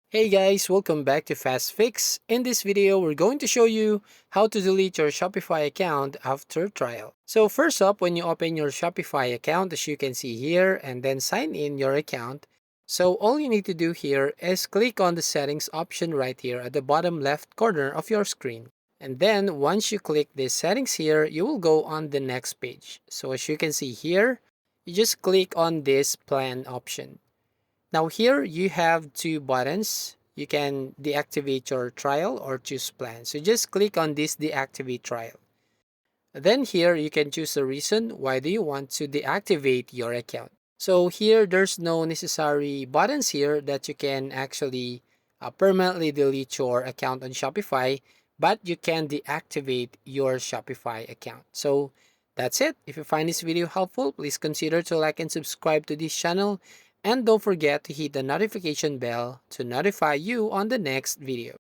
Hey guys, welcome back to Fast Fix. In this video, we're going to show you how to delete your Shopify account after trial. So first up, when you open your Shopify account, as you can see here, and then sign in your account. So all you need to do here is click on the settings option right here at the bottom left corner of your screen. And then once you click this settings here, you will go on the next page. So as you can see here, you just click on this plan option. Now here you have two buttons. You can deactivate your trial or choose plan. So just click on this deactivate trial. Then here you can choose the reason why do you want to deactivate your account. So here there's no necessary buttons here that you can actually permanently delete your account on Shopify, but you can deactivate your Shopify account. So that's it. If you find this video helpful, please consider to like and subscribe to this channel, and don't forget to hit the notification bell to notify you on the next video.